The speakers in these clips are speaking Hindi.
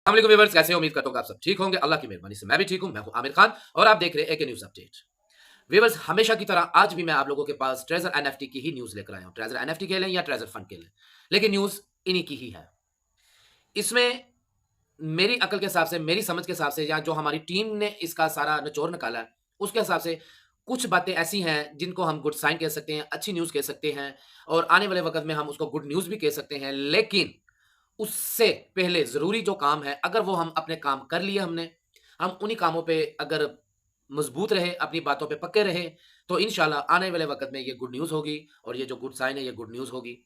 अस्सलाम व्यूअर्स, कैसे हो? उम्मीद करता हूं कि आप सब ठीक होंगे। अल्लाह की मेहरबानी से मैं भी ठीक हूं। मैं हूं आमिर खान और आप देख रहे हैं एके न्यूज अपडेट। व्यूअर्स, हमेशा की तरह आज भी मैं आप लोगों के पास ट्रेजर एनएफटी की ही न्यूज लेकर आया हूं। ट्रेजर एनएफटी के लें या ट्रेजर फंड के लें, लेकिन न्यूज इन्हीं की ही है। इसमें मेरी अकल के हिसाब से, मेरी समझ के हिसाब से, या जो हमारी टीम ने इसका सारा निचोड़ निकाला है उसके हिसाब से कुछ बातें ऐसी हैं जिनको हम गुड साइन कह सकते हैं, अच्छी न्यूज कह सकते हैं, और आने वाले वक्त में हम उसको गुड न्यूज भी कह सकते हैं। लेकिन उससे पहले ज़रूरी जो काम है, अगर वो हम अपने काम कर लिए हमने, हम उन्हीं कामों पे अगर मज़बूत रहे, अपनी बातों पे पक्के रहे, तो इंशाल्लाह आने वाले वक़्त में ये गुड न्यूज़ होगी और ये जो गुड साइन है, ये गुड न्यूज़ होगी।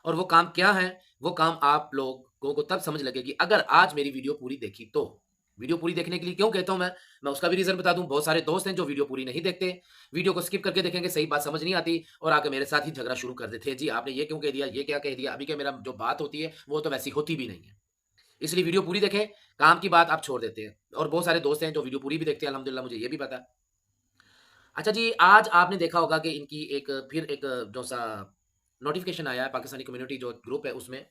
और वो काम क्या है? वो काम आप लोगों को तब समझ लगेगी अगर आज मेरी वीडियो पूरी देखी तो। वीडियो पूरी देखने के लिए क्यों कहता हूँ मैं उसका भी रीज़न बता दूँ। बहुत सारे दोस्त हैं जो वीडियो पूरी नहीं देखते, वीडियो को स्किप करके देखेंगे, सही बात समझ नहीं आती और आके मेरे साथ ही झगड़ा शुरू कर देते हैं। जी, आपने ये क्यों कह दिया? ये क्या कह दिया? अभी क्या मेरा जो बात होती है, वो तो वैसी होती भी नहीं है। इसलिए वीडियो पूरी देखें, काम की बात आप छोड़ देते हैं। और बहुत सारे दोस्त हैं जो वीडियो पूरी भी देखते हैं, अल्हम्दुलिल्लाह मुझे ये भी पता है। अच्छा जी, आज आपने देखा होगा कि इनकी फिर एक जो-सा नोटिफ़िकेशन आया है पाकिस्तानी कम्युनिटी जो ग्रुप है उसमें,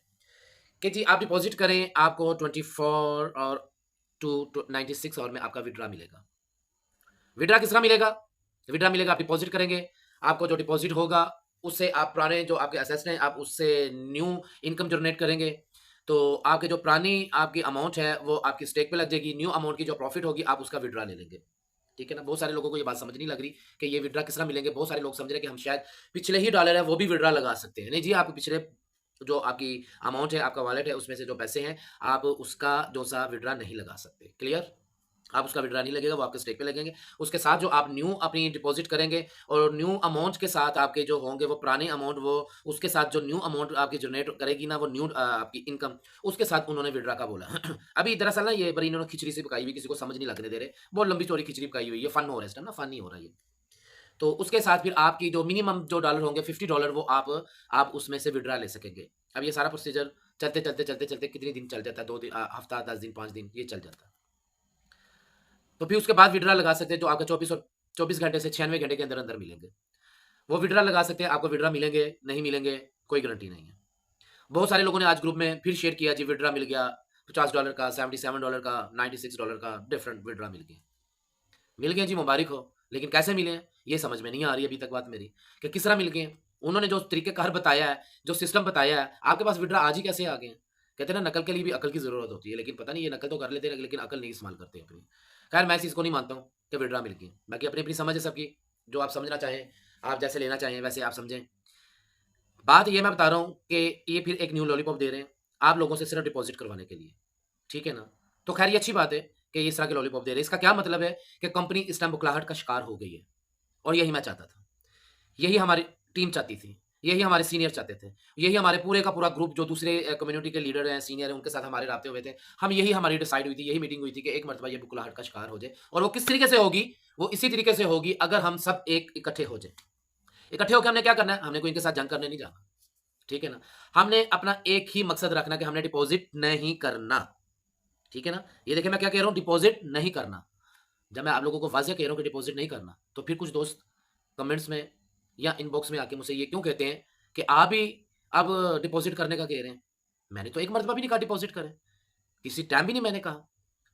कि जी आप डिपॉज़िट करें, आपको 24 और टू 96 आवर में आपका विथड्रॉ मिलेगा। विथड्रॉ किसका मिलेगा? विथड्रॉ मिलेगा, आप डिपॉज़िट करेंगे, आपको जो डिपॉज़िट होगा, उससे आप पुराने जो आपके एसेट्स हैं, आप उससे न्यू इनकम जनरेट करेंगे। तो आपके जो पुरानी आपकी अमाउंट है, वो आपकी स्टेक पे लग जाएगी। न्यू अमाउंट की जो प्रॉफ़िट होगी, आप उसका विथड्रॉ ले लेंगे। ठीक है ना? बहुत सारे लोगों को ये बात समझ नहीं लग रही कि ये विथड्रॉ किस तरह मिलेंगे। बहुत सारे लोग समझ रहे हैं कि हम शायद पिछले ही डॉलर है, वो भी विथड्रॉ लगा सकते हैं। नहीं जी, आप पिछले जो आपकी अमाउंट है, आपका वॉलेट है, उसमें से जो पैसे हैं, आप उसका जो-सा विथड्रॉ नहीं लगा सकते। क्लियर? आप उसका विथड्रॉ नहीं लगेगा, वो आपके स्टेक पे लगेंगे। उसके साथ जो आप न्यू अपनी डिपॉज़िट करेंगे और न्यू अमाउंट के साथ आपके जो होंगे वो पुराने अमाउंट, वो उसके साथ जो न्यू अमाउंट आपकी जनरेट करेगी ना, वो न्यू आपकी इनकम, उसके साथ उन्होंने विथड्रॉ का बोला। अभी दरअसल ना ये बड़ी इन्होंने खिचड़ी सी पकाई हुई, किसी को समझ नहीं लगने दे रहे। बहुत लंबी चौड़ी खिचड़ी पकाई हुई है, फन हो रहा है इस टाइम ना, फन नहीं हो रहा है ये। तो उसके साथ फिर आपकी जो मिनिमम जो डॉलर होंगे $50, वो आप उसमें से विथड्रॉ ले सकेंगे। अब ये सारा प्रोसीजर चलते कितने दिन चल जाता है? 2 दिन, हफ्ता, 10 दिन, 5 दिन, ये चल जाता है। तो फिर उसके बाद विथड्रॉ लगा सकते हैं, जो आपका 24 घंटे से 96 घंटे के अंदर-अंदर मिलेंगे। वो विथड्रॉ लगा सकते हैं, आपको विथड्रॉ मिलेंगे, नहीं मिलेंगे, कोई गारंटी नहीं है। बहुत सारे लोगों ने आज ग्रुप में फिर शेयर किया, जी विथड्रॉ मिल गया, $50 का, $77 का, $96 का, डिफरेंट विथड्रॉ मिल गए। मिल गए जी, मुबारक हो। लेकिन कैसे मिले हैं, ये समझ में नहीं आ रही अभी तक बात मेरी, कि किस तरह मिल गए हैं। उन्होंने जो तरीक़ेकार बताया है, जो सिस्टम बताया है, आपके पास विथड्रॉ आज ही कैसे आ गए हैं? कहते हैं ना, नकल के लिए भी अकल की ज़रूरत होती है, लेकिन पता नहीं ये नकल तो कर लेते हैं, लेकिन अकल नहीं इस्तेमाल करते अपनी। खैर, मैं इस चीज़ को नहीं मानता हूँ कि विथड्रॉ मिल गई। बाकी अपनी-अपनी समझ है सबकी, जो आप समझना चाहें, आप जैसे लेना चाहें वैसे आप समझें। बात ये मैं बता रहा हूँ कि ये फिर एक न्यू लॉलीपॉप दे रहे हैं, आप लोगों से सिर्फ़ डिपॉज़िट करवाने के लिए, ठीक है ना? तो खैर ये अच्छी बात है कि इस तरह के लॉलीपॉप दे रहे हैं। इसका क्या मतलब है कि कंपनी इस टाइम बुखलाहट का शिकार हो गई है, और यही मैं चाहता था। यही हमारी टीम चाहती थी, यही हमारे सीनियर चाहते थे, यही हमारे पूरे का पूरा ग्रुप जो दूसरे कम्युनिटी के लीडर हैं, सीनियर हैं, उनके साथ हमारे राब्ते हुए थे। यही हमारी डिसाइड हुई थी, यही मीटिंग हुई थी कि एक मर्तबा ये बुखलाहट का शिकार हो जाए, और वो किस तरीके से होगी? वो इसी तरीके से होगी अगर हम सब एक इकट्ठे हो जाएँ। इकट्ठे होके हमने क्या करना है? हमने कोई इनके साथ जंग करने नहीं जाना, ठीक है ना? हमने अपना एक ही मकसद रखना कि हमने डिपॉज़िट नहीं करना, ठीक है ना? ये देखिए मैं क्या कह रहा हूँ, डिपॉज़िट नहीं करना। जब मैं आप लोगों को वाज़ेह कह रहा हूँ कि डिपॉज़िट नहीं करना, तो फिर कुछ दोस्त कमेंट्स में या इनबॉक्स में आके मुझसे ये क्यों कहते हैं कि आप ही अब डिपॉज़िट करने का कह रहे हैं। मैंने तो एक मर्तबा भी नहीं कहा डिपॉज़िट करें, किसी टाइम भी नहीं मैंने कहा।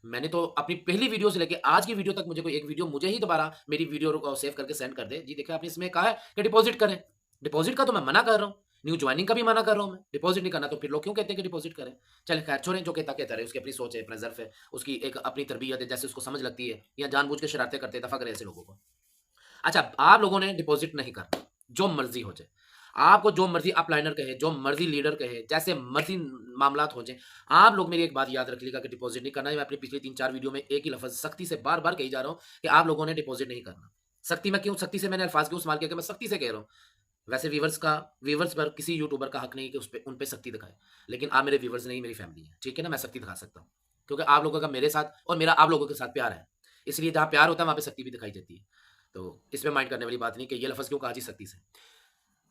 मैंने तो अपनी पहली वीडियो से लेके आज की वीडियो तक, मुझे कोई एक वीडियो मुझे ही दोबारा मेरी वीडियो को सेव करके सेंड कर दे, जी देखिए आपने इसमें कहा है कि डिपॉज़िट करें। डिपॉज़िट का तो मैं मना कर रहा हूँ, न्यू जॉइनिंग का भी मना कर रहा हूँ मैं, डिपॉज़िट नहीं करना, तो फिर लोग क्यों कहते हैं कि डिपॉज़िट करें? चलें खैर छोड़ें, जो कहता कहता रहे, उसकी अपनी सोच है, अपना ज़र्फ़ है, उसकी एक अपनी तरबियत है, जैसे उसको समझ लगती है, या जानबूझ के शरारतें करते हैं, दफ़ा करें ऐसे लोगों को। अच्छा, आप लोगों ने डिपॉज़िट नहीं करना, जो मर्ज़ी हो जाए। आपको जो मर्ज़ी अपलाइनर कहे, जो मर्ज़ी लीडर कहे, जैसे मर्ज़ी मामलात हो जाएँ, आप लोग मेरी एक बात याद रख लीजिएगा कि डिपॉज़िट नहीं करना है। मैं अपनी पिछली 3-4 वीडियो में एक ही लफ़्ज़ सख्ती से बार-बार कही जा रहा हूँ कि आप लोगों ने डिपॉज़िट नहीं करना। सख्ती से मैंने अल्फ़ाज़ क्यों इस्तेमाल किया कि मैं सख्ती से कह रहा हूँ। वैसे व्यूअर्स पर किसी यूट्यूबर का हक नहीं है कि उन पे सख्ती दिखाए। लेकिन आप मेरे व्यूअर्स नहीं, मेरी फैमिली है, ठीक है ना? मैं सख्ती दिखा सकता हूँ। क्योंकि आप लोगों का मेरे साथ और मेरा आप लोगों के साथ प्यार है। इसलिए जहाँ प्यार होता है, वहाँ पे सख्ती भी दिखाई देती है। तो इसमें माइंड करने वाली बात नहीं कि ये लफ़्ज़ क्यों कहा जी सख्ती से।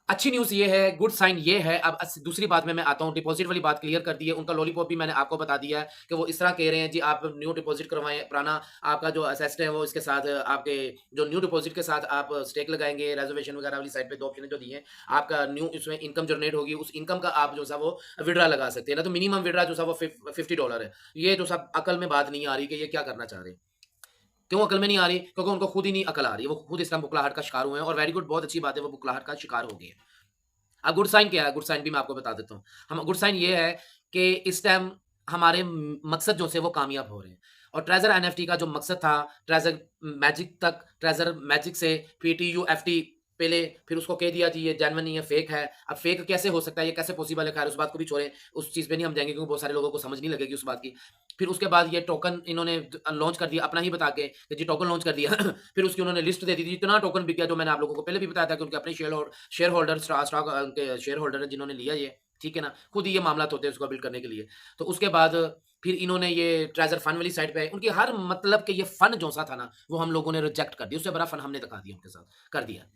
अच्छी न्यूज़ ये है, गुड साइन ये है। अब दूसरी बात में मैं आता हूँ, डिपॉज़िट वाली बात क्लियर कर दी है, उनका लॉलीपॉप भी मैंने आपको बता दिया है कि वो इस तरह कह रहे हैं जी आप न्यू डिपॉज़िट करवाएँ, पुराना आपका जो असेस्ट है वो इसके साथ आपके जो न्यू डिपॉज़िट के साथ आप स्टेक लगाएँगे, रिज़र्वेशन वगैरह वाली साइड पे 2 ऑप्शन जो दिए हैं, आपका न्यू इसमें इनकम जनरेट होगी, उस इनकम का आप जो सा वो विथड्रॉ लगा सकते हैं ना, तो मिनिमम विथड्रॉ जो सा वो $50 है। ये जो सा अकल में बात नहीं आ रही कि ये क्या करना चाह रहे हैं। क्यों अकल में नहीं आ रही? क्योंकि उनको खुद ही नहीं अकल आ रही है, वो खुद इस टाइम बुकलाहट का शिकार हुए हैं और वेरी गुड बहुत अच्छी बात है वो बुकलाहट का शिकार हो गए हैं। अब गुड साइन क्या है? गुड साइन भी मैं आपको बता देता हूँ। हम गुड साइन ये है कि इस टाइम हमारे मकसद जो से वो कामयाब हो रहे हैं और ट्रेज़र एनएफटी का जो मकसद था, ट्रेज़र मैजिक से पीटीयूएफटी पहले फिर उसको कह दिया जी ये जेन्युइन नहीं है, फेक है। अब फेक कैसे हो सकता है? ये कैसे पॉसिबल है? खैर उस बात को भी छोड़ें, उस चीज़ पे नहीं हम जाएँगे क्योंकि बहुत सारे लोगों को समझ नहीं लगेगी उस बात की। फिर उसके बाद ये टोकन इन्होंने लॉन्च कर दिया अपना ही बता के कि जी टोकन लॉन्च कर दिया। फिर उसकी उन्होंने लिस्ट दे दी थी, इतना टोकन बिक गया जो मैंने आप लोगों को पहले भी बताया था कि उनके अपने शेयर होल्डर स्टॉक उनके शेयर होल्डर हैं जिन्होंने लिया ये, ठीक है ना? खुद ही ये मामलात होते हैं उसको बिल्ड करने के लिए। तो उसके बाद फिर इन्होंने ये ट्रेज़र फंड वाली साइड पे उनकी हर मतलब कि ये फंड जो-सा था ना, वो हम लोगों ने रिजेक्ट कर दिया। उससे बड़ा फंड हमने दिखा दिया उनके साथ, कर दिया।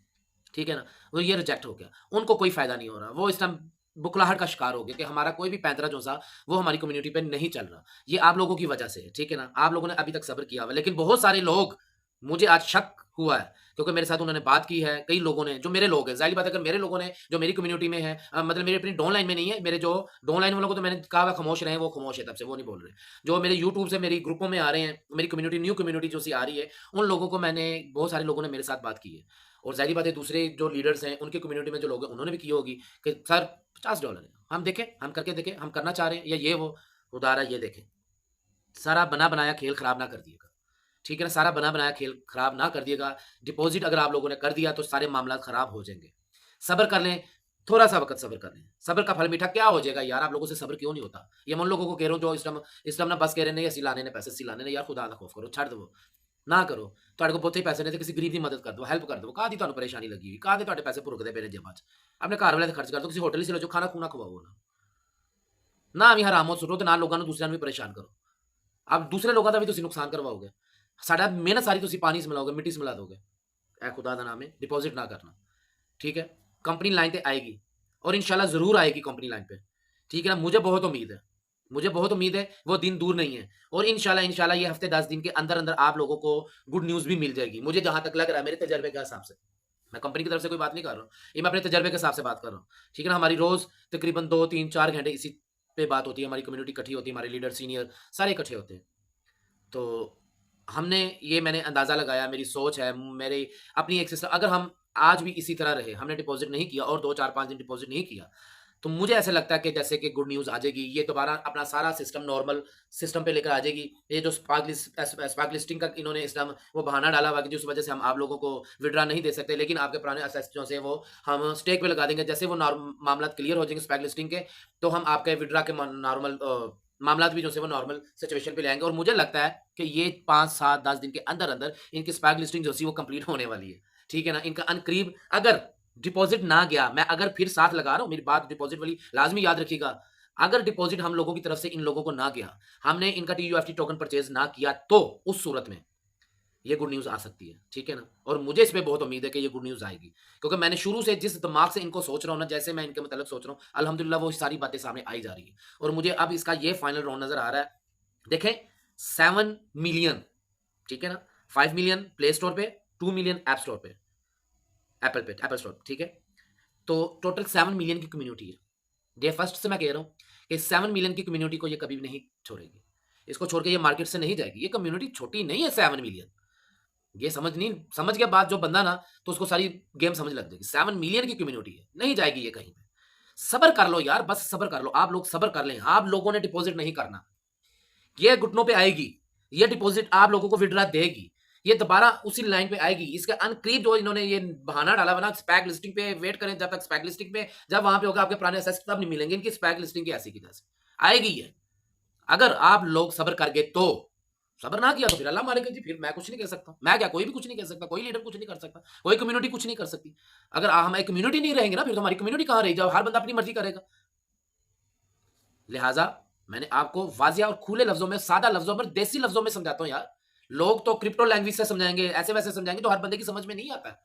ठीक है ना? वो ये रिजेक्ट हो गया। उनको कोई फ़ायदा नहीं हो रहा। वो इस टाइम बुकलाहट का शिकार हो गए कि हमारा कोई भी पैंतरा जो-सा वो हमारी कम्युनिटी पे नहीं चल रहा। ये आप लोगों की वजह से है, ठीक है ना? आप लोगों ने अभी तक सब्र किया हुआ है। लेकिन बहुत सारे लोग मुझे आज शक हुआ है क्योंकि मेरे साथ उन्होंने बात की है, कई लोगों ने जो मेरे लोग हैं, ज़ाहिर-सी बात है अगर मेरे लोगों ने जो मेरी कम्युनिटी में है मतलब मेरी अपनी डाउन लाइन में नहीं है, मेरे जो डाउन लाइन वालों को तो मैंने कहा हुआ खामोश रहें, वो खामोश है तब से, वो नहीं बोल रहे। जो मेरे यूट्यूब से मेरी ग्रुपों में आ रहे हैं, मेरी कम्युनिटी न्यू कम्युनिटी जो सी आ रही है, उन लोगों को मैंने बहुत सारे लोगों ने मेरे साथ बात की है। और ज़ाहिर बात है दूसरे जो लीडर्स हैं, उनकी कम्युनिटी में जो लोग हैं, उन्होंने भी की होगी कि सर $50 है, हम देखें, हम करके देखें, हम करना चाह रहे हैं या ये वो, खुदा रहा ये देखें। सारा बना-बनाया खेल खराब ना कर दिएगा, ठीक है ना? सारा बना-बनाया खेल खराब ना कर दिएगा। डिपॉज़िट अगर आप लोगों ने कर दिया तो सारे मामलात खराब हो जाएँगे। सब्र कर लें, थोड़ा-सा वक़्त सब्र कर लें। सब्र का फल मीठा क्या हो जाएगा यार, आप लोगों से सब्र क्यों नहीं होता? ये मैं उन लोगों को कह रहा हूँ जो इस टाइम ना बस कह रहे नहीं ਅਸੀਂ लाने ने पैसे ਅਸੀਂ लाने ने यार खुदा दा खौफ करो, छੱਡ दਵੋ। ना करो, ਤੁਹਾਡੇ ਕੋਲ ਬਹੁਤੇ ਪੈਸੇ ਨੇ ਤੇ ਕਿਸੇ ਗਰੀਬ ਦੀ ਮਦਦ ਕਰ ਦਿਓ, ਹੈਲਪ ਕਰ ਦਿਓ। ਕਾਹਦੀ ਤੁਹਾਨੂੰ ਪਰੇਸ਼ਾਨੀ ਲੱਗੀ ਹੋਈ? ਕਾਹਦੇ ਤੁਹਾਡੇ ਪੈਸੇ ਭੁਰਕਦੇ ਪਏ ਨੇ ਜੇਬਾਂ 'ਚ? ਆਪਣੇ ਘਰ ਵਾਲਿਆਂ ਤੇ ਖਰਚ ਕਰ ਦਿਓ, ਕਿਸੇ ਹੋਟਲ 'ਚ ਲੈ ਜਾਓ, ਖਾਣਾ-ਖੂਣਾ ਖਵਾਓ ਉਹਨਾਂ ਨੂੰ। ਨਾ ਵੀ ਹਰਾਮੋਂ ਸੁੱਟੋ ਤੇ ਨਾਲ ਲੋਕਾਂ ਨੂੰ ਦੂਸਰਿਆਂ ਨੂੰ ਵੀ ਪਰੇਸ਼ਾਨ ਕਰੋ। ਆਪ ਦੂਸਰੇ ਲੋਕਾਂ ਦਾ ਵੀ ਤੁਸੀਂ ਨੁਕਸਾਨ ਕਰਵਾਓਗੇ। ਸਾਡਾ ਮਿਹਨਤ ਸਾਰੀ ਤੁਸੀਂ ਪਾਣੀ 'ਚ ਮਿਲਾਓਗੇ, ਮਿੱਟੀ 'ਚ ਮਿਲਾ ਦੋਗੇ। ਇਹ खुदा ਦਾ नाम है, डिपॉज़िट ना करना, ठीक है? कंपनी लाइन पे आएगी और इंशाल्लाह ज़रूर आएगी कंपनी लाइन पे, ठीक है ना? मुझे बहुत उम्मीद है, मुझे बहुत उम्मीद है, वो दिन दूर नहीं है और इंशाल्लाह ये हफ़्ते 10 दिन के अंदर-अंदर आप लोगों को गुड न्यूज़ भी मिल जाएगी। मुझे जहाँ तक लग रहा है मेरे तजुर्बे के हिसाब से, मैं कंपनी की तरफ से कोई बात नहीं कर रहा हूँ, ये मैं अपने तजुर्बे के हिसाब से बात कर रहा हूँ, ठीक है ना? हमारी रोज़ तकरीबन 2, 3, 4 घंटे इसी पे बात होती है, हमारी कम्युनिटी इकट्ठी होती है, हमारे लीडर, सीनियर सारे इकट्ठे होते हैं। तो हमने ये मैंने अंदाज़ा लगाया, मेरी सोच है, मेरी अपनी एक सिस्टम अगर हम आज भी इसी तरह रहे, हमने डिपॉज़िट नहीं किया और 2, 4, 5 दिन डिपॉज़िट नहीं किया, तो मुझे ऐसा लगता है कि जैसे कि गुड न्यूज़ आ जाएगी, ये दोबारा अपना सारा सिस्टम नॉर्मल सिस्टम पे लेकर आ जाएगी। ये जो स्पार्क लिस्टिंग का इन्होंने इस टाइम वो बहाना डाला हुआ है कि जिस वजह से हम आप लोगों को विथड्रॉ नहीं दे सकते, लेकिन आपके पुराने असेट्स जो हैं वो हम स्टेक पे लगा देंगे। जैसे वो मामलात क्लियर हो जाएँगे स्पार्क लिस्टिंग के, तो हम आपके विथड्रॉ के नॉर्मल मामलात भी जो है वो नॉर्मल सिचुएशन पे ले आएँगे और मुझे लगता है कि ये 5, 7, 10 दिन के अंदर-अंदर इनकी स्पार्क लिस्टिंग जो सी वो कंप्लीट होने वाली है। ठीक है ना? इनका अनकरीब अगर डिपॉज़िट ना गया, मैं अगर फिर साथ लगा रहा हूँ, मेरी बात डिपॉज़िट वाली लाज़मी याद रखिएगा। अगर डिपॉज़िट हम लोगों की तरफ से इन लोगों को ना गया, हमने इनका टीयूएफटी टोकन परचेज़ ना किया, तो उस सूरत में ये गुड न्यूज़ आ सकती है, ठीक है ना? और मुझे इस पे बहुत उम्मीद है कि ये गुड न्यूज़ आएगी। क्योंकि मैंने शुरू से जिस दिमाग से इनको सोच रहा हूँ ना, जैसे मैं इनके मतलब सोच रहा हूँ, अल्हम्दुलिल्लाह वो सारी बातें सामने आई जा रही हैं। और मुझे अब इसका ये फाइनल राउंड नज़र आ रहा है। देखें 7 मिलियन, ठीक है ना? 5 मिलियन प्ले स्टोर पे, 2 मिलियन ऐप स्टोर पे, एप्पल स्टोर, ठीक है? तो टोटल 7 मिलियन की कम्युनिटी है। डे फर्स्ट से मैं कह रहा हूँ कि 7 मिलियन की कम्युनिटी को ये कभी भी नहीं छोड़ेगी। इसको छोड़ के ये मार्केट से नहीं जाएगी। ये कम्युनिटी छोटी नहीं है 7 मिलियन। ये समझ गया बात जो बंदा ना, तो उसको सारी गेम समझ लग जाएगी। 7 मिलियन की कम्युनिटी है, नहीं जाएगी ये कहीं पे। सब्र कर लो यार, बस सब्र कर लो। आप लोग सब्र कर लें। आप लोगों ने डिपॉज़िट नहीं करना। ये घुटनों पे आएगी। ये डिपॉज़िट आप लोगों को विथड्रॉ देगी। ये दोबारा उसी लाइन पे आएगी। इसके अनकरीब जो इन्होंने ये बहाना डाला हुआ ना, स्पैक लिस्टिंग पे वेट करें जब तक स्पैक लिस्टिंग पे, जब वहाँ पे होगा आपके पुराने असेट्स तब नहीं मिलेंगे। इनकी स्पैक लिस्टिंग की ऐसी की तैसी आएगी ये। अगर आप लोग सब्र कर गए तो, सब्र ना किया तो फिर अल्लाह मारेगा जी, फिर मैं कुछ नहीं कह सकता। मैं क्या, कोई भी कुछ नहीं कह सकता, कोई लीडर कुछ नहीं कर सकता, कोई कम्युनिटी कुछ नहीं कर सकती। अगर हमारी कम्युनिटी नहीं रहेंगे ना, फिर तो हमारी कम्युनिटी कहाँ रही, जब हर बंदा अपनी मर्जी करेगा। लिहाजा मैंने आपको वाज़िया और खुले लफ्जों में, सादा लफ्जों में, देसी लफ्जों में समझाता हूँ यार। लोग तो क्रिप्टो लैंग्वेज से समझाएंगे, ऐसे वैसे समझाएंगे, तो हर बंदे की समझ में नहीं आता है।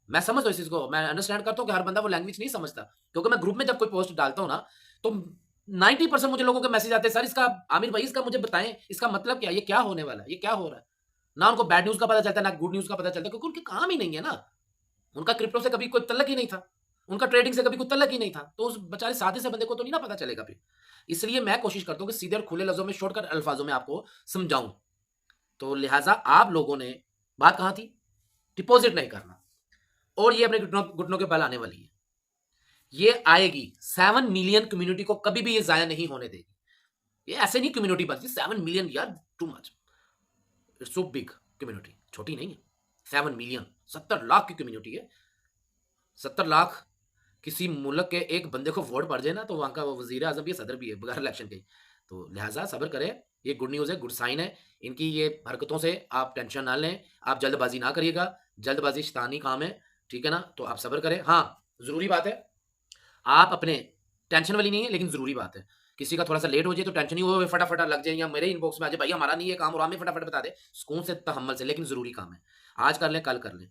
मैं समझता हूँ इस चीज़ को, मैं अंडरस्टैंड करता हूँ कि हर बंदा वो लैंग्वेज नहीं समझता, क्योंकि मैं ग्रुप में जब कोई पोस्ट डालता हूँ ना, तो 90% मुझे लोगों के मैसेज आते हैं, सर इसका आमिर भाई इसका मुझे बताएं, इसका मतलब क्या, ये क्या होने वाला है, ये क्या हो रहा है। ना उनको बैड न्यूज़ का पता चलता है, ना गुड न्यूज़ का पता चलता है, क्योंकि उनके काम ही नहीं है ना। उनका क्रिप्टो से कभी कोई तल्लक ही नहीं था, उनका ट्रेडिंग से कभी कोई तल्लक ही नहीं था, तो उस बेचारे सादे से बंदे को तो नहीं ना पता चलेगा फिर। इसलिए मैं कोशिश करता हूँ कि सीधे और खुले लफ्ज़ों में, शॉर्टकट अल्फाजों में आपको समझाऊँ। तो लिहाज़ा आप लोगों ने बात कहाँ थी? डिपॉज़िट नहीं करना, और ये अपने घुटनों घुटनों के बल आने वाली है। ये आएगी 7 मिलियन कम्युनिटी को कभी भी ये ज़ाया नहीं होने देगी। ये ऐसे नहीं कम्युनिटी बनती 7 मिलियन, यार too much, it's so big community, छोटी नहीं है। 7 मिलियन 70 लाख की कम्युनिटी है। 70 लाख किसी मुल्क के एक बंदे को वोट पड़ जाए ना, तो वहां का वो वजीर आजम भी है, सदर भी है, बगैर इलेक्शन के। तो लिहाजा सब्र करें, ये गुड न्यूज़ है, गुड साइन है। इनकी ये हरकतों से आप टेंशन ना लें, आप जल्दबाजी ना करिएगा, जल्दबाजी शैतानी काम है, ठीक है ना। तो आप सब्र करें। हाँ, ज़रूरी बात है, आप अपने टेंशन वाली नहीं है, लेकिन ज़रूरी बात है, किसी का थोड़ा सा लेट हो जाए तो टेंशन ही हो, फटाफट लग जाए, या मेरे इनबॉक्स में आ जाए, भाई हमारा नहीं है काम, और हमें फटाफट बता दे, सुकून से तहम्मुल से, लेकिन ज़रूरी काम है, आज कर लें कल कर लें।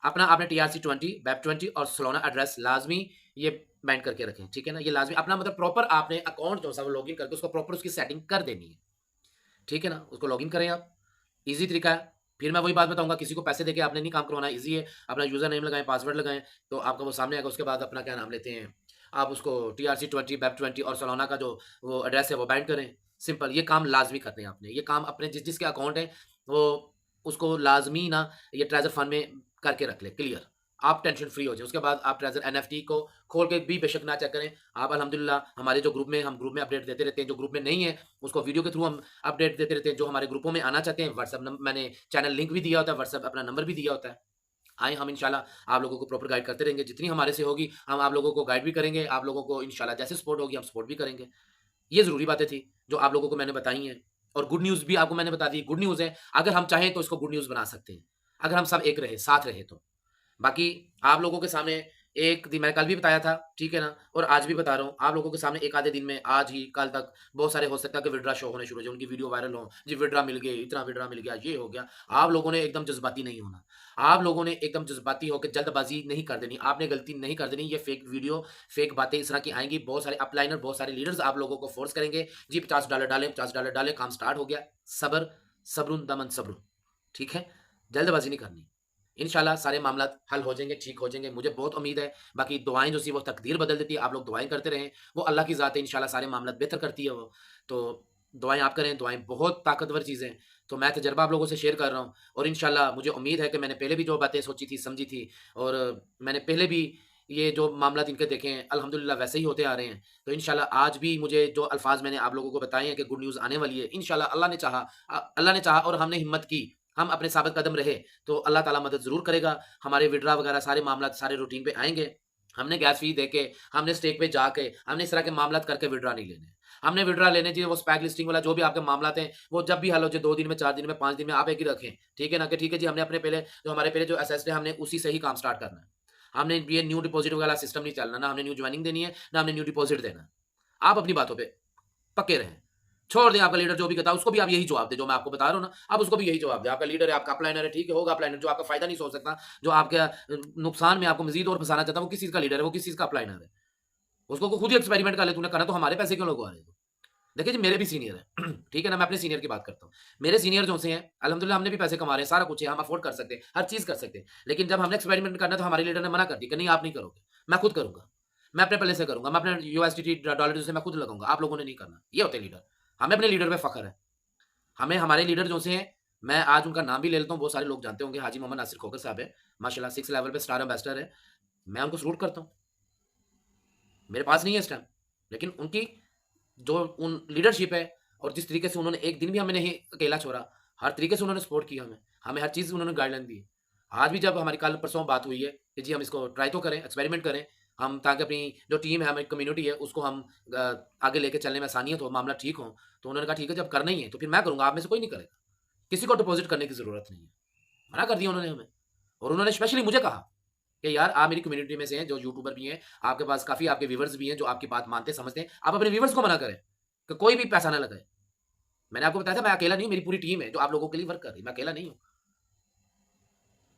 अपना आपने TRC20, BEP20 और सोलोना एड्रेस लाजमी ये बैंड करके रखें, ठीक है ना। ये लाजमी अपना मतलब प्रॉपर आपने अकाउंट जो सा वो लॉगिन करके उसको प्रॉपर उसकी सेटिंग कर देनी है, ठीक है ना। उसको लॉगिन करें आप, ईजी तरीका है। फिर मैं वही बात बताऊंगा, किसी को पैसे देके आपने नहीं काम करवाना, ईजी है। अपना यूजर नेम लगाएं, पासवर्ड लगाएं, तो आपका वो सामने आएगा। उसके बाद अपना क्या नाम लेते हैं, आप उसको TRC20, BEP20 और सोलोना का जो वो एड्रेस है वो बाइंड करें। सिंपल, ये काम लाजमी करने हैं आपने। ये काम अपने जिसके अकाउंट है वो उसको लाजमी ना ये ट्रेजर फंड में करके रख ले, क्लियर। आप टेंशन फ्री हो जाए। उसके बाद आप ट्रेजर NFT को खोल के भी बेशक ना चेक करें। आप अल्हम्दुलिल्लाह हमारे जो ग्रुप में, हम ग्रुप में अपडेट देते रहते हैं, जो ग्रुप में नहीं है उसको वीडियो के थ्रू हम अपडेट देते रहते हैं। जो हमारे ग्रुपों में आना चाहते हैं, व्हाट्सएप नंबर मैंने चैनल लिंक भी दिया होता है, व्हाट्सएप अपना नंबर भी दिया होता है। आए, हम इंशाल्लाह आप लोगों को प्रॉपर गाइड करते रहेंगे, जितनी हमारे से होगी हम आप लोगों को गाइड भी करेंगे। आप लोगों को इंशाल्लाह जैसे सपोर्ट होगी हम सपोर्ट भी करेंगे। ये ज़रूरी बातें थी जो आप लोगों को मैंने बताई हैं, और गुड न्यूज़ भी आपको मैंने बता दी। गुड न्यूज़ है, अगर हम चाहें तो इसको गुड न्यूज़ बना सकते हैं, अगर हम सब एक रहे, साथ रहे तो। बाकी आप लोगों के सामने एक दिन मैंने कल भी बताया था, ठीक है ना, और आज भी बता रहा हूँ आप लोगों के सामने, एक आधे दिन में, आज ही कल तक बहुत सारे हो सकता है कि विड्रा शो होने शुरू हो जाए, उनकी वीडियो वायरल हो, जी विड्रा मिल गए, इतना विड्रा मिल गया, ये हो गया। आप लोगों ने एकदम जज्बाती नहीं होना, आप लोगों ने एकदम जज्बाती होकर जल्दबाजी नहीं कर देनी, आपने गलती नहीं कर देनी। ये फेक वीडियो, फेक बातें इस तरह की आएंगी, बहुत सारे अपलाइनर, बहुत सारे लीडर्स आप लोगों को फोर्स करेंगे, जी $50 डालें, $50 डालें, काम स्टार्ट हो गया। सब्र, सब्रुन दमन सब्र, ठीक है, जल्दबाजी नहीं करनी। इंशाल्लाह सारे मामला हल हो जाएंगे, ठीक हो जाएंगे, मुझे बहुत उम्मीद है। बाकी दुआएं जो सी वो तकदीर बदल देती है, आप लोग दुआएं करते रहें, वो अल्लाह की ज़ात है, इंशाल्लाह सारे मामला बेहतर करती है वो। तो दुआएं आप करें, दुआएं बहुत ताकतवर चीज़ें हैं। तो मैं तजर्बा आप लोगों से शेयर कर रहा हूँ, और इंशाल्लाह मुझे उम्मीद है कि मैंने पहले भी जो बातें सोची थी, समझी थी, और मैंने पहले भी ये जो मामला इनके देखे हैं, अल्हम्दुलिल्लाह वैसे ही होते आ रहे हैं। तो इंशाल्लाह आज भी मुझे जो अल्फाज मैंने आप लोगों को बताए हैं कि गुड न्यूज़ आने वाली है, इंशाल्लाह अल्लाह ने चाहा और हमने हिम्मत की, हम अपने साबित कदम रहे, तो अल्लाह ताला मदद ज़रूर करेगा। हमारे विड्रा वगैरह सारे मामला सारे रूटीन पे आएँगे। हमने गैस फ़ी देके, हमने स्टेक पे जाके, हमने इस तरह के मामला करके विड्रा नहीं लेने। हमने विड्रा लेने चाहिए, वो स्पैक लिस्टिंग वाला जो भी आपके मामलात हैं, वो जब भी हल हो जाए, 2 दिन में, 4 दिन में, 5 दिन में, आप एक ही रखें। ठीक है ना? कि ठीक है जी, हमने अपने पहले जो हमारे पहले जो असेस्ड है, हमने उसी से ही काम स्टार्ट करना है। हमने ये न्यू डिपॉज़िट वाला सिस्टम नहीं चलना, ना हमने न्यू जॉइनिंग देनी है, ना हमने न्यू डिपॉज़िट देना है। आप अपनी बातों पे पक्के रहें। छोड़ दें आपका लीडर जो भी कहता है, उसको भी आप यही जवाब दें जो मैं आपको बता रहा हूँ ना, आप उसको भी यही जवाब दें। आपका लीडर है, आपका अपलाइनर है, ठीक है, होगा अपलाइनर, जो आपका फ़ायदा नहीं सोच सकता, जो आपके नुकसान में आपको मज़ीद और फँसाना चाहता है, वो किस चीज़ का लीडर है, वो किस चीज़ का अपलाइनर है। उसको खुद ही एक्सपेरिमेंट कर ले, तूने करना तो हमारे पैसे क्यों लगवा रहे हो? देखिए जी, मेरे भी सीनियर हैं, ठीक है ना, मैं अपने सीनियर की बात करता हूँ। मेरे सीनियर जो से हैं, अल्हम्दुलिल्लाह हमने भी पैसे कमा रहे हैं, सारा कुछ है, हम अफ़ोर्ड कर सकते हैं, हर चीज़ कर सकते हैं। लेकिन जब हमने एक्सपेरिमेंट करना है, तो हमारे लीडर ने मना कर दिया कि नहीं आप नहीं करोगे, मैं खुद करूँगा। मैं अपने पल्ले से करूँगा, मैं अपने USDT डॉलर से मैं खुद लगाऊँगा, आप लोगों ने नहीं करना। ये होते हैं लीडर। हमें अपने लीडर पे फ़ख्र है। हमें हमारे लीडर जो से हैं, मैं आज उनका नाम भी ले लेता हूँ, बहुत सारे लोग जानते होंगे, हाजी मोहम्मद नासिर खोखर साहब हैं, माशाल्लाह 6 लेवल पे स्टार एम्बेसडर हैं। मैं उनको सैल्यूट करता हूँ। मेरे पास नहीं है इस टाइम, लेकिन उनकी जो उन लीडरशिप है, और जिस तरीके से उन्होंने एक दिन भी हमें नहीं अकेला छोड़ा, हर तरीके से उन्होंने सपोर्ट किया हमें, हमें हर चीज़ उन्होंने गाइडलाइन दी। आज भी जब हमारी कल परसों बात हुई है कि जी हम इसको ट्राई तो करें, एक्सपेरिमेंट करें, हम ताकि अपनी जो टीम है, हमारी कम्युनिटी है, उसको हम आगे लेके चलने में आसानियत हो, मामला ठीक हो। तो उन्होंने कहा ठीक है, जब करना ही है तो फिर मैं करूँगा, आप में से कोई नहीं करेगा। किसी को डिपॉज़िट करने की ज़रूरत नहीं है। मना कर दिया उन्होंने हमें, और उन्होंने स्पेशली मुझे कहा कि यार आप मेरी कम्युनिटी में से हैं, जो यूट्यूबर भी हैं, आपके पास काफ़ी आपके व्यूअर्स भी हैं, जो आपकी बात मानते समझते हैं, आप अपने व्यूअर्स को मना करें कि कोई भी पैसा ना लगाए। मैंने आपको बताया था मैं अकेला नहीं हूँ, मेरी पूरी टीम है जो आप लोगों के लिए वर्क कर रही है, मैं अकेला नहीं हूँ।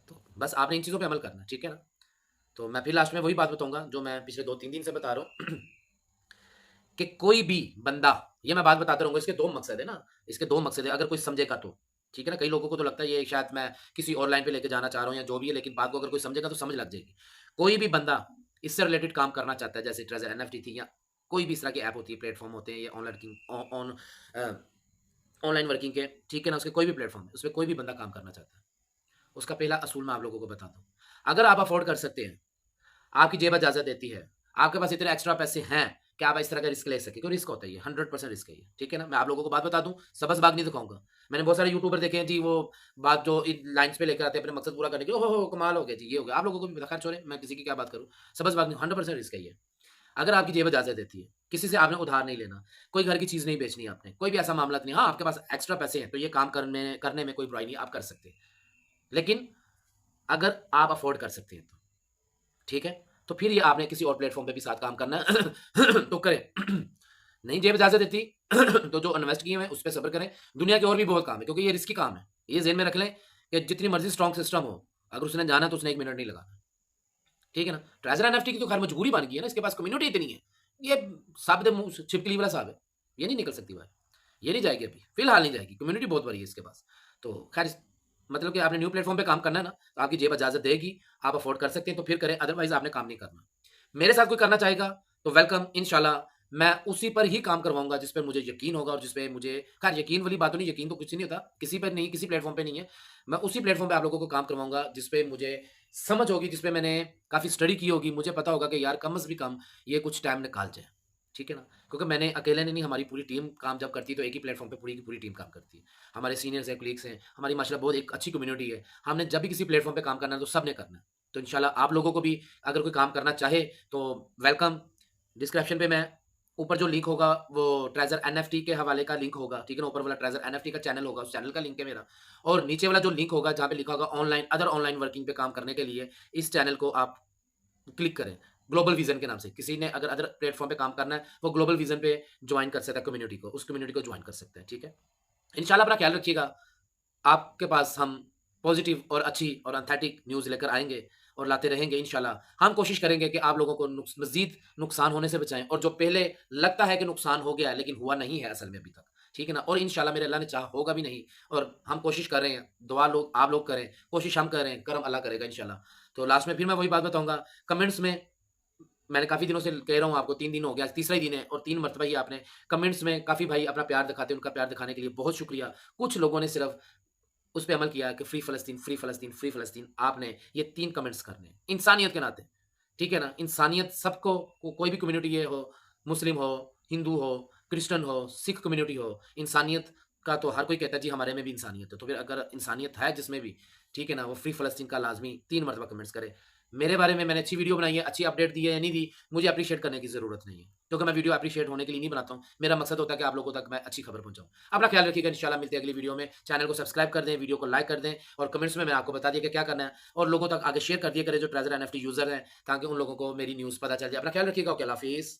तो बस आपने इन चीज़ों पे अमल करना है, ठीक है ना? तो मैं फिर लास्ट में वही बात बताऊंगा जो मैं पिछले 2-3 दिन से बता रहा हूँ कि कोई भी बंदा, ये मैं बात बताता रहूंगा, इसके दो मकसद है ना, इसके दो मकसद है, अगर कोई समझेगा तो ठीक है ना। कई लोगों को तो लगता है ये शायद मैं किसी और लाइन पे लेके जाना चाह रहा हूँ या जो भी है, लेकिन बात को अगर कोई समझेगा तो समझ लग जाएगी। कोई भी बंदा इससे रिलेटेड काम करना चाहता है, जैसे ट्रेजर एनएफटी थी या कोई भी इस तरह की ऐप होती है, प्लेटफॉर्म होते हैं, या ऑनलाइन वर्किंग के, ठीक है ना, उसके कोई भी प्लेटफॉर्म है, उसमें कोई भी बंदा काम करना चाहता है, उसका पहला असूल मैं आप लोगों को बता दूं। अगर आप अफोर्ड कर सकते हैं, आपकी जेब इजाजत देती है, आपके पास इतने एक्स्ट्रा पैसे हैं कि आप इस तरह का रिस्क ले सके, क्यों रिस्क होता है, ये 100% रिस्क है ये, ठीक है ना। मैं आप लोगों को बात बता दूं, सबस बाग नहीं दिखाऊंगा। मैंने बहुत सारे यूट्यूबर देखे हैं जी, वो बात जो इन लाइन्स पे लेकर आते हैं अपने मकसद पूरा करने के लिए, हो कमाल हो गया जी, ये हो गया। आप लोगों को भी पता, खैर छोड़े, मैं किसी की क्या बात करूं, सबस बाग नहीं, 100% रिस्क है ये। अगर आपकी जेब इजाजत देती है, किसी से आपने उधार नहीं लेना, कोई घर की चीज नहीं बेचनी है आपने, कोई भी ऐसा मामला नहीं, हाँ आपके पास एक्स्ट्रा पैसे हैं तो ये काम करने में कोई बुराई नहीं, आप कर सकते हैं। लेकिन अगर आप अफोर्ड कर सकते हैं तो ठीक है, तो फिर ये आपने किसी और प्लेटफॉर्म पे भी साथ काम करना है तो करें। नहीं जेब इजाजत देती तो जो इन्वेस्ट किए हैं उस पर सब्र करें। दुनिया के और भी बहुत काम है, क्योंकि ये रिस्की काम है, ये जेहन में रख लें कि जितनी मर्जी स्ट्रॉन्ग सिस्टम हो, अगर उसने जाना तो उसने 1 मिनट नहीं लगाना, ठीक है ना। ट्रेजर एनएफटी की तो खैर मजबूरी बन गई है ना, इसके पास कम्युनिटी इतनी है, ये साबित मुंह से छिपकली वाला साहब है, ये नहीं निकल सकती बाहर, ये नहीं जाएगी अभी, फिलहाल नहीं जाएगी, कम्युनिटी बहुत बड़ी है इसके पास। तो खैर मतलब कि आपने न्यू प्लेटफॉर्म पे काम करना है ना, तो आपकी जेब इजाजत देगी, आप अफोर्ड कर सकते हैं तो फिर करें, अदरवाइज आपने काम नहीं करना। मेरे साथ कोई करना चाहेगा तो वेलकम, इंशाल्लाह मैं उसी पर ही काम करवाऊंगा जिस पर मुझे यकीन होगा, और जिस पे मुझे, खैर यकीन वाली बात तो नहीं, यकीन तो कुछ नहीं होता किसी पर नहीं, किसी प्लेटफॉर्म पे नहीं है। मैं उसी प्लेटफॉर्म पे आप लोगों को काम करवाऊंगा जिस पे मुझे समझ होगी, जिस पे मैंने काफ़ी स्टडी की होगी, मुझे पता होगा कि यार कम से भी कम ये कुछ टाइम निकाल जाए, ठीक है ना। क्योंकि मैंने अकेले ने नहीं, हमारी पूरी टीम काम जब करती है तो एक ही प्लेटफॉर्म पे पूरी की पूरी टीम काम करती है। हमारे सीनियर्स हैं, कलीग्स हैं, हमारी माशाल्लाह बहुत एक अच्छी कम्युनिटी है। हमने जब भी किसी प्लेटफॉर्म पे काम करना है तो सब ने करना है। तो इंशाल्लाह आप लोगों को भी अगर कोई काम करना चाहे तो वेलकम। डिस्क्रिप्शन पे मैं ऊपर जो लिंक होगा वो ट्रेजर एनएफटी के हवाले का लिंक होगा, ठीक है ना। ऊपर वाला ट्रेजर एनएफटी का चैनल होगा, उस चैनल का लिंक है मेरा। और नीचे वाला जो लिंक होगा जहाँ पे लिखा होगा ऑनलाइन, अदर ऑनलाइन वर्किंग पे काम करने के लिए, इस चैनल को आप क्लिक करें, ग्लोबल विजन के नाम से। किसी ने अगर अदर प्लेटफॉर्म पे काम करना है वो ग्लोबल विजन पे ज्वाइन कर सकता है कम्युनिटी को, उस कम्युनिटी को ज्वाइन कर सकते हैं, ठीक है। इंशाल्लाह अपना ख्याल रखिएगा, आपके पास हम पॉजिटिव और अच्छी और एंथेटिक न्यूज़ लेकर आएँगे और लाते रहेंगे इंशाल्लाह। हम कोशिश करेंगे कि आप लोगों को मज़ीद नुकसान होने से बचाएँ, और जो पहले लगता है कि नुकसान हो गया है लेकिन हुआ नहीं है असल में अभी तक, ठीक है ना। और इंशाल्लाह मेरे अल्लाह ने चाहा होगा भी नहीं, और हम कोशिश कर रहे हैं, दुआ लोग आप लोग करें, कोशिश हम कर रहे हैं, करम अल्लाह करेगा इंशाल्लाह। तो लास्ट में फिर मैं वही बात बताऊँगा, कमेंट्स में मैंने काफ़ी दिनों से कह रहा हूँ आपको, 3 दिन हो गया, आज तीसरा ही दिन है और 3 मर्तबा ही आपने कमेंट्स में काफ़ी भाई अपना प्यार दिखाते हैं, उनका प्यार दिखाने के लिए बहुत शुक्रिया। कुछ लोगों ने सिर्फ़ उस पे अमल किया कि फ्री फ़लस्तीन, फ्री फ़लस्तीन, फ्री फ़लस्तीन। आपने ये 3 कमेंट्स करने हैं, इंसानियत के नाते, ठीक है ना? इंसानियत सबको, कोई भी कम्युनिटी ये हो, मुस्लिम हो, हिंदू हो, क्रिश्चियन हो, सिख कम्युनिटी हो, इंसानियत का तो हर कोई कहता है जी हमारे में भी इंसानियत है। तो फिर अगर इंसानियत है जिसमें भी, ठीक है ना, वो फ्री फ़लस्तीन का लाज़मी 3 मरतबा कमेंट्स करे। मेरे बारे में मैंने अच्छी वीडियो बनाई है, अच्छी अपडेट दी है या नहीं दी, मुझे एप्रिशिएट करने की ज़रूरत नहीं है, क्योंकि मैं वीडियो एप्रिशिएट होने के लिए नहीं बनाता हूँ। मेरा मकसद होता है कि आप लोगों तक मैं अच्छी खबर पहुँचाऊँ। अपना ख्याल रखिएगा, इंशाल्लाह मिलते हैं अगली वीडियो में। चैनल को सब्सक्राइब कर दें, वीडियो को लाइक कर दें, और कमेंट्स में मैंने आपको बता दिया कि क्या करना है, और लोगों तक आगे शेयर कर दिया करें जो ट्रेजर एनएफटी यूज़र हैं, ताकि उन लोगों को मेरी न्यूज़ पता चल जाए। अपना ख्याल रखिएगा, ओके, अल्लाह हाफ़िज़।